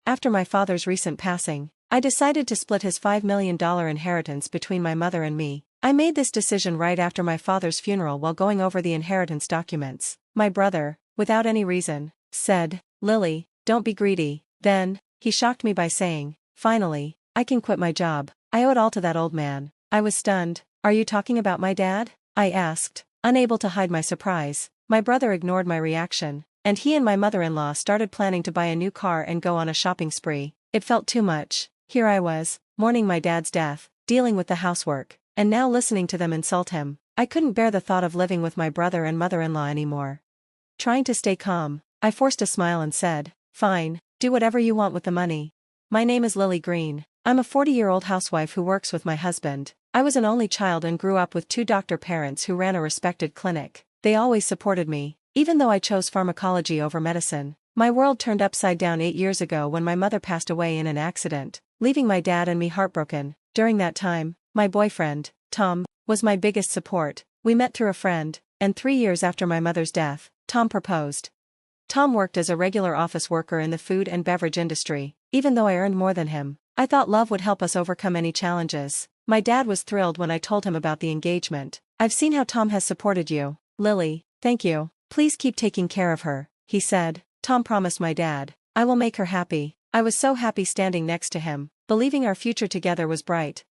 After my father's recent passing, I decided to split his $5 million inheritance between my mother and me. I made this decision right after my father's funeral while going over the inheritance documents. My brother, without any reason, said, "Lily, don't be greedy." Then, he shocked me by saying, "Finally, I can quit my job. I owe it all to that old man." I was stunned. "Are you talking about my dad?" I asked, unable to hide my surprise. My brother ignored my reaction, and he and my mother-in-law started planning to buy a new car and go on a shopping spree. It felt too much. Here I was, mourning my dad's death, dealing with the housework, and now listening to them insult him. I couldn't bear the thought of living with my brother and mother-in-law anymore. Trying to stay calm, I forced a smile and said, "Fine, do whatever you want with the money. My name is Lily Green. I'm a 40-year-old housewife who works with my husband. I was an only child and grew up with two doctor parents who ran a respected clinic. They always supported me, even though I chose pharmacology over medicine. My world turned upside down 8 years ago when my mother passed away in an accident, leaving my dad and me heartbroken. During that time, my boyfriend, Tom, was my biggest support. We met through a friend, and 3 years after my mother's death, Tom proposed." Tom worked as a regular office worker in the food and beverage industry. Even though I earned more than him, I thought love would help us overcome any challenges. My dad was thrilled when I told him about the engagement. "I've seen how Tom has supported you, Lily. Thank you. Please keep taking care of her," he said. Tom promised my dad, "I will make her happy." I was so happy standing next to him, believing our future together was bright.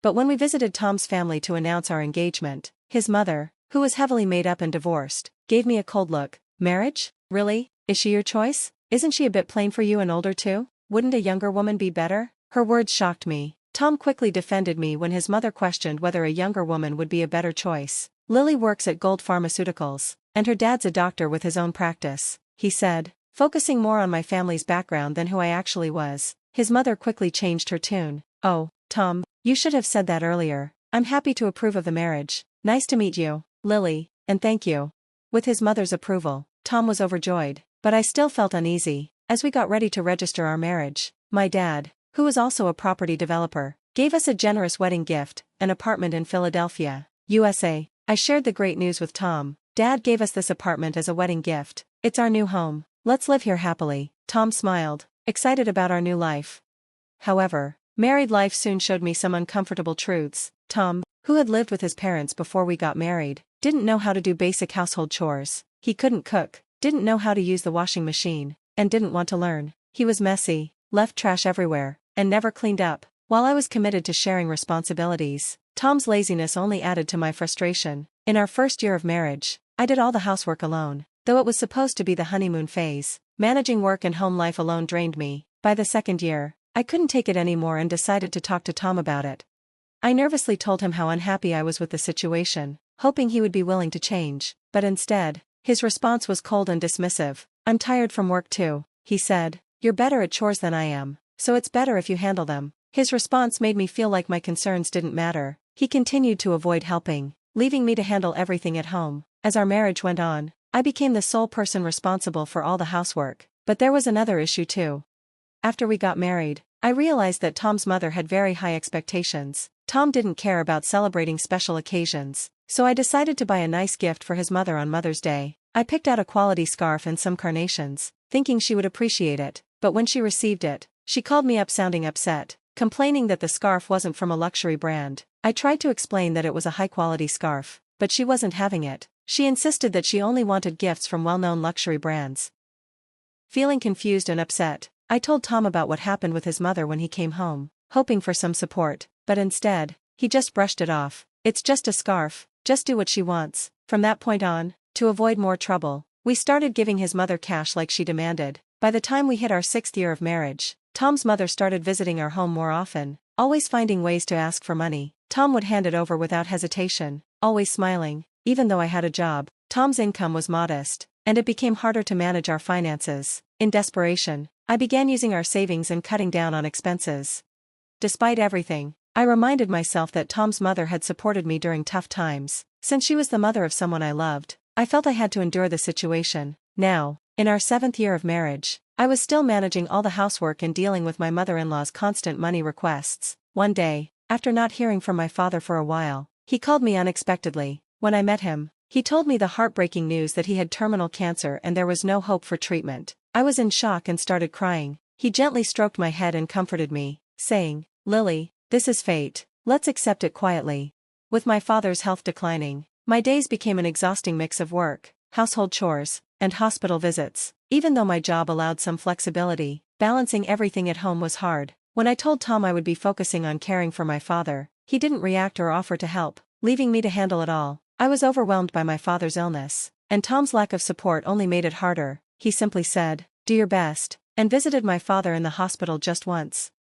But when we visited Tom's family to announce our engagement, his mother, who was heavily made up and divorced, gave me a cold look. "Marriage? Really? Is she your choice? Isn't she a bit plain for you and older too? Wouldn't a younger woman be better?" Her words shocked me. Tom quickly defended me when his mother questioned whether a younger woman would be a better choice. "Lily works at Gold Pharmaceuticals, and her dad's a doctor with his own practice," he said, focusing more on my family's background than who I actually was. His mother quickly changed her tune. "Oh, Tom, you should have said that earlier. I'm happy to approve of the marriage. Nice to meet you, Lily, and thank you." With his mother's approval, Tom was overjoyed, but I still felt uneasy. As we got ready to register our marriage, my dad, who was also a property developer, gave us a generous wedding gift, an apartment in Philadelphia, USA. I shared the great news with Tom. "Dad gave us this apartment as a wedding gift. It's our new home. Let's live here happily." Tom smiled, excited about our new life. However, married life soon showed me some uncomfortable truths. Tom, who had lived with his parents before we got married, didn't know how to do basic household chores. He couldn't cook, didn't know how to use the washing machine, and didn't want to learn. He was messy, left trash everywhere, and never cleaned up. While I was committed to sharing responsibilities, Tom's laziness only added to my frustration. In our first year of marriage, I did all the housework alone. Though it was supposed to be the honeymoon phase, managing work and home life alone drained me. By the second year, I couldn't take it anymore and decided to talk to Tom about it. I nervously told him how unhappy I was with the situation, hoping he would be willing to change, but instead, his response was cold and dismissive. "I'm tired from work too," he said. "You're better at chores than I am, so it's better if you handle them." His response made me feel like my concerns didn't matter. He continued to avoid helping, leaving me to handle everything at home. As our marriage went on, I became the sole person responsible for all the housework. But there was another issue too. After we got married, I realized that Tom's mother had very high expectations. Tom didn't care about celebrating special occasions, so I decided to buy a nice gift for his mother on Mother's Day. I picked out a quality scarf and some carnations, thinking she would appreciate it, but when she received it, she called me up sounding upset, complaining that the scarf wasn't from a luxury brand. I tried to explain that it was a high-quality scarf, but she wasn't having it. She insisted that she only wanted gifts from well-known luxury brands. Feeling confused and upset, I told Tom about what happened with his mother when he came home, hoping for some support, but instead, he just brushed it off. "It's just a scarf, just do what she wants." From that point on, to avoid more trouble, we started giving his mother cash like she demanded. By the time we hit our 6th year of marriage, Tom's mother started visiting our home more often, always finding ways to ask for money. Tom would hand it over without hesitation, always smiling. Even though I had a job, Tom's income was modest, and it became harder to manage our finances. In desperation, I began using our savings and cutting down on expenses. Despite everything, I reminded myself that Tom's mother had supported me during tough times. Since she was the mother of someone I loved, I felt I had to endure the situation. Now, in our 7th year of marriage, I was still managing all the housework and dealing with my mother-in-law's constant money requests. One day, after not hearing from my father for a while, he called me unexpectedly. When I met him, he told me the heartbreaking news that he had terminal cancer and there was no hope for treatment. I was in shock and started crying. He gently stroked my head and comforted me, saying, "Lily, this is fate. Let's accept it quietly." With my father's health declining, my days became an exhausting mix of work, household chores, and hospital visits. Even though my job allowed some flexibility, balancing everything at home was hard. When I told Tom I would be focusing on caring for my father, he didn't react or offer to help, leaving me to handle it all. I was overwhelmed by my father's illness, and Tom's lack of support only made it harder. He simply said, "Do your best," and visited my father in the hospital just once.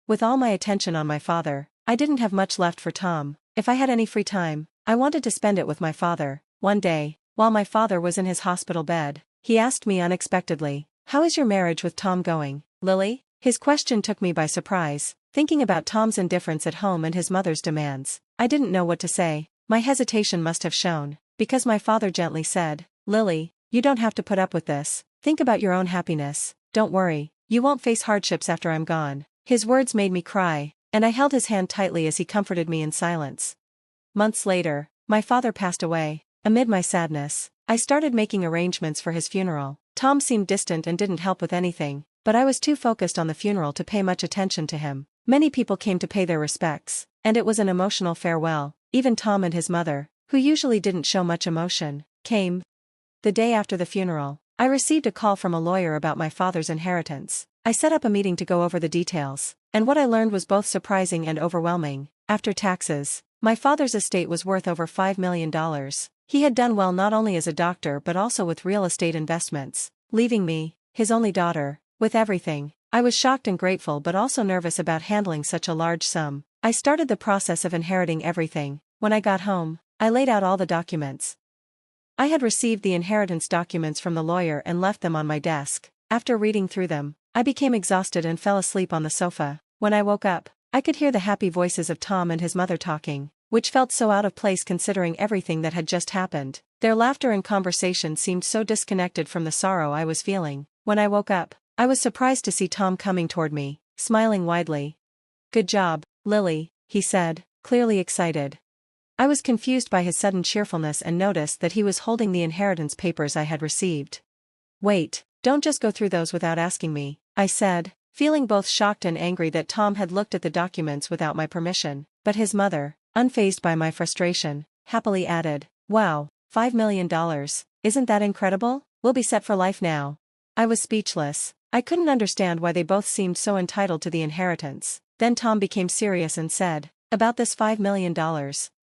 With all my attention on my father, I didn't have much left for Tom. If I had any free time, I wanted to spend it with my father. One day, while my father was in his hospital bed, he asked me unexpectedly, "How is your marriage with Tom going, Lily?" His question took me by surprise. Thinking about Tom's indifference at home and his mother's demands, I didn't know what to say. My hesitation must have shown, because my father gently said, "Lily, you don't have to put up with this. Think about your own happiness. Don't worry, you won't face hardships after I'm gone." His words made me cry, and I held his hand tightly as he comforted me in silence. Months later, my father passed away. Amid my sadness, I started making arrangements for his funeral. Tom seemed distant and didn't help with anything, but I was too focused on the funeral to pay much attention to him. Many people came to pay their respects, and it was an emotional farewell. Even Tom and his mother, who usually didn't show much emotion, came. The day after the funeral, I received a call from a lawyer about my father's inheritance. I set up a meeting to go over the details, and what I learned was both surprising and overwhelming. After taxes, my father's estate was worth over $5 million. He had done well not only as a doctor but also with real estate investments, leaving me, his only daughter, with everything. I was shocked and grateful but also nervous about handling such a large sum. I started the process of inheriting everything. When I got home, I laid out all the documents. I had received the inheritance documents from the lawyer and left them on my desk. After reading through them, I became exhausted and fell asleep on the sofa. When I woke up, I could hear the happy voices of Tom and his mother talking, which felt so out of place considering everything that had just happened. Their laughter and conversation seemed so disconnected from the sorrow I was feeling. When I woke up, I was surprised to see Tom coming toward me, smiling widely. "Good job, Lily," he said, clearly excited. I was confused by his sudden cheerfulness and noticed that he was holding the inheritance papers I had received. "Wait, don't just go through those without asking me," I said, feeling both shocked and angry that Tom had looked at the documents without my permission. But his mother, unfazed by my frustration, happily added, "Wow, $5 million, isn't that incredible? We'll be set for life now." I was speechless. I couldn't understand why they both seemed so entitled to the inheritance. Then Tom became serious and said, "About this $5 million,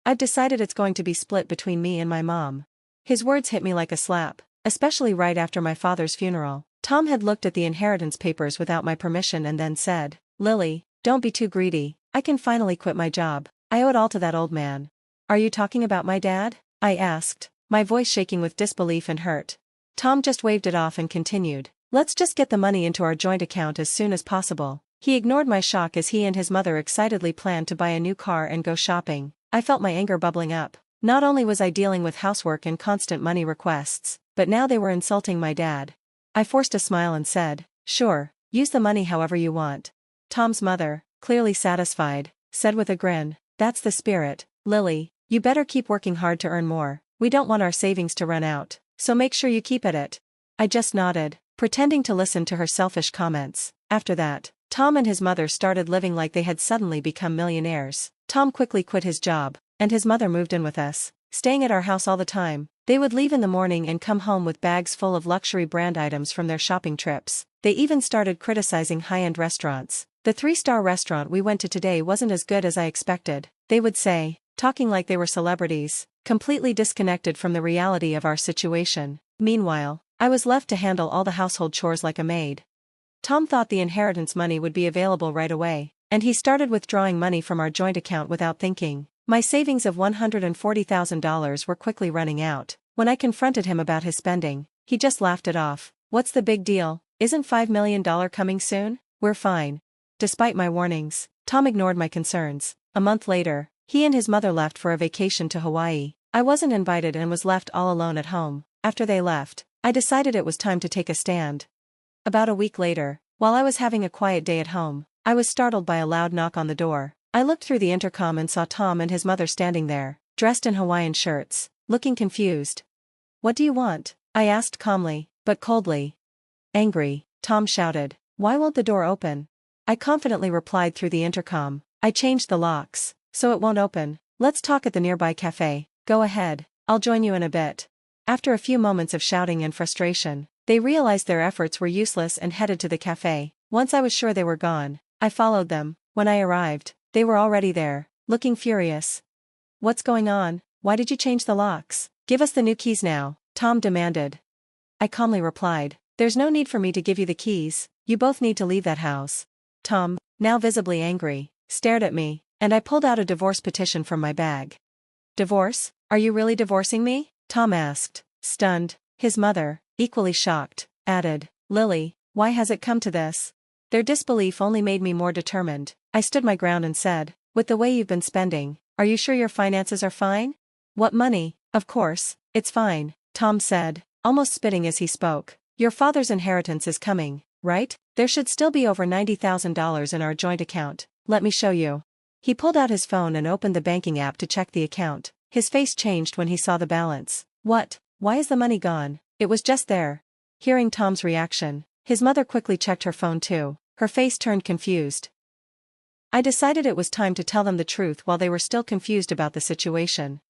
I've decided it's going to be split between me and my mom." His words hit me like a slap, especially right after my father's funeral. Tom had looked at the inheritance papers without my permission and then said, "Lily, don't be too greedy. I can finally quit my job. I owe it all to that old man." "Are you talking about my dad?" I asked, my voice shaking with disbelief and hurt. Tom just waved it off and continued, "Let's just get the money into our joint account as soon as possible." He ignored my shock as he and his mother excitedly planned to buy a new car and go shopping. I felt my anger bubbling up. Not only was I dealing with housework and constant money requests, but now they were insulting my dad. I forced a smile and said, "Sure, use the money however you want." Tom's mother, clearly satisfied, said with a grin, "That's the spirit, Lily. You better keep working hard to earn more. We don't want our savings to run out, so make sure you keep at it." I just nodded, pretending to listen to her selfish comments. After that, Tom and his mother started living like they had suddenly become millionaires. Tom quickly quit his job, and his mother moved in with us, staying at our house all the time. They would leave in the morning and come home with bags full of luxury brand items from their shopping trips. They even started criticizing high-end restaurants. "The 3-star restaurant we went to today wasn't as good as I expected," they would say, talking like they were celebrities, completely disconnected from the reality of our situation. Meanwhile, I was left to handle all the household chores like a maid. Tom thought the inheritance money would be available right away, and he started withdrawing money from our joint account without thinking. My savings of $140,000 were quickly running out. When I confronted him about his spending, he just laughed it off. "What's the big deal? Isn't $5 million coming soon? We're fine." Despite my warnings, Tom ignored my concerns. A month later, he and his mother left for a vacation to Hawaii. I wasn't invited and was left all alone at home. After they left, I decided it was time to take a stand. About a week later, while I was having a quiet day at home, I was startled by a loud knock on the door. I looked through the intercom and saw Tom and his mother standing there, dressed in Hawaiian shirts, looking confused. "What do you want?" I asked calmly, but coldly. "Angry," Tom shouted. Why won't the door open? I confidently replied through the intercom. I changed the locks, so it won't open. Let's talk at the nearby cafe. Go ahead, I'll join you in a bit. After a few moments of shouting and frustration, they realized their efforts were useless and headed to the cafe. Once I was sure they were gone, I followed them. When I arrived, they were already there, looking furious. What's going on? Why did you change the locks? Give us the new keys now, Tom demanded. I calmly replied, there's no need for me to give you the keys, you both need to leave that house. Tom, now visibly angry, stared at me, and I pulled out a divorce petition from my bag. Divorce? Are you really divorcing me? Tom asked, stunned. His mother, equally shocked, added, Lily, why has it come to this? Their disbelief only made me more determined. I stood my ground and said, with the way you've been spending, are you sure your finances are fine? What money? Of course, it's fine, Tom said, almost spitting as he spoke. Your father's inheritance is coming, right? There should still be over $90,000 in our joint account. Let me show you. He pulled out his phone and opened the banking app to check the account. His face changed when he saw the balance. What? Why is the money gone? It was just there. Hearing Tom's reaction, his mother quickly checked her phone too. Her face turned confused. I decided it was time to tell them the truth while they were still confused about the situation.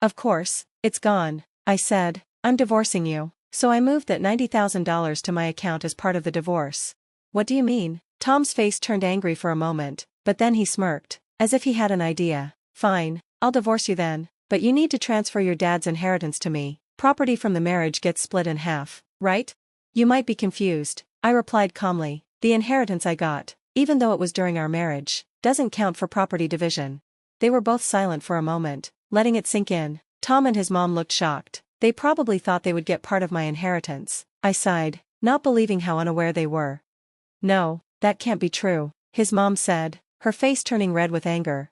Of course, it's gone, I said. I'm divorcing you, so I moved that $90,000 to my account as part of the divorce. What do you mean? Tom's face turned angry for a moment, but then he smirked, as if he had an idea. Fine, I'll divorce you then, but you need to transfer your dad's inheritance to me. Property from the marriage gets split in half, right? You might be confused, I replied calmly. The inheritance I got, even though it was during our marriage, doesn't count for property division. They were both silent for a moment, letting it sink in. Tom and his mom looked shocked. They probably thought they would get part of my inheritance. I sighed, not believing how unaware they were. No, that can't be true, his mom said, her face turning red with anger.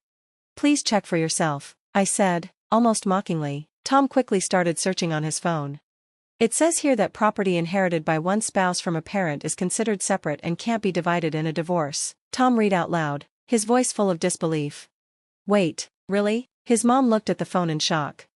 Please check for yourself, I said, almost mockingly. Tom quickly started searching on his phone. It says here that property inherited by one spouse from a parent is considered separate and can't be divided in a divorce. Tom read out loud, his voice full of disbelief. Wait, really? His mom looked at the phone in shock.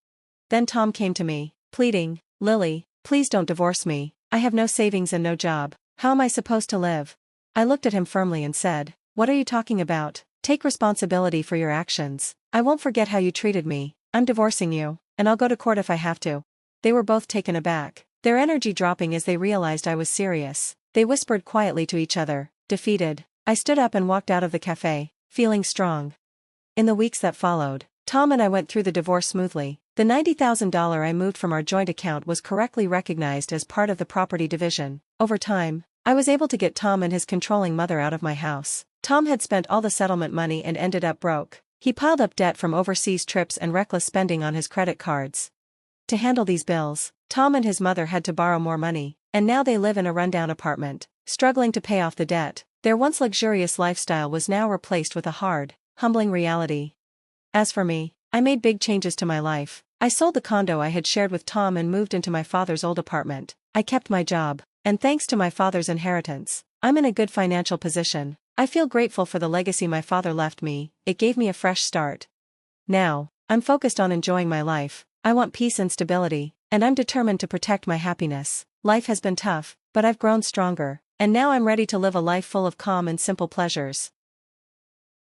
Then Tom came to me, pleading, Lily, please don't divorce me. I have no savings and no job. How am I supposed to live? I looked at him firmly and said, what are you talking about? Take responsibility for your actions. I won't forget how you treated me. I'm divorcing you, and I'll go to court if I have to. They were both taken aback, their energy dropping as they realized I was serious. They whispered quietly to each other, defeated. I stood up and walked out of the cafe, feeling strong. In the weeks that followed, Tom and I went through the divorce smoothly. The $90,000 I moved from our joint account was correctly recognized as part of the property division. Over time, I was able to get Tom and his controlling mother out of my house. Tom had spent all the settlement money and ended up broke. He piled up debt from overseas trips and reckless spending on his credit cards. To handle these bills, Tom and his mother had to borrow more money, and now they live in a rundown apartment, struggling to pay off the debt. Their once luxurious lifestyle was now replaced with a hard, humbling reality. As for me, I made big changes to my life. I sold the condo I had shared with Tom and moved into my father's old apartment. I kept my job, and thanks to my father's inheritance, I'm in a good financial position. I feel grateful for the legacy my father left me. It gave me a fresh start. Now, I'm focused on enjoying my life. I want peace and stability, and I'm determined to protect my happiness. Life has been tough, but I've grown stronger, and now I'm ready to live a life full of calm and simple pleasures.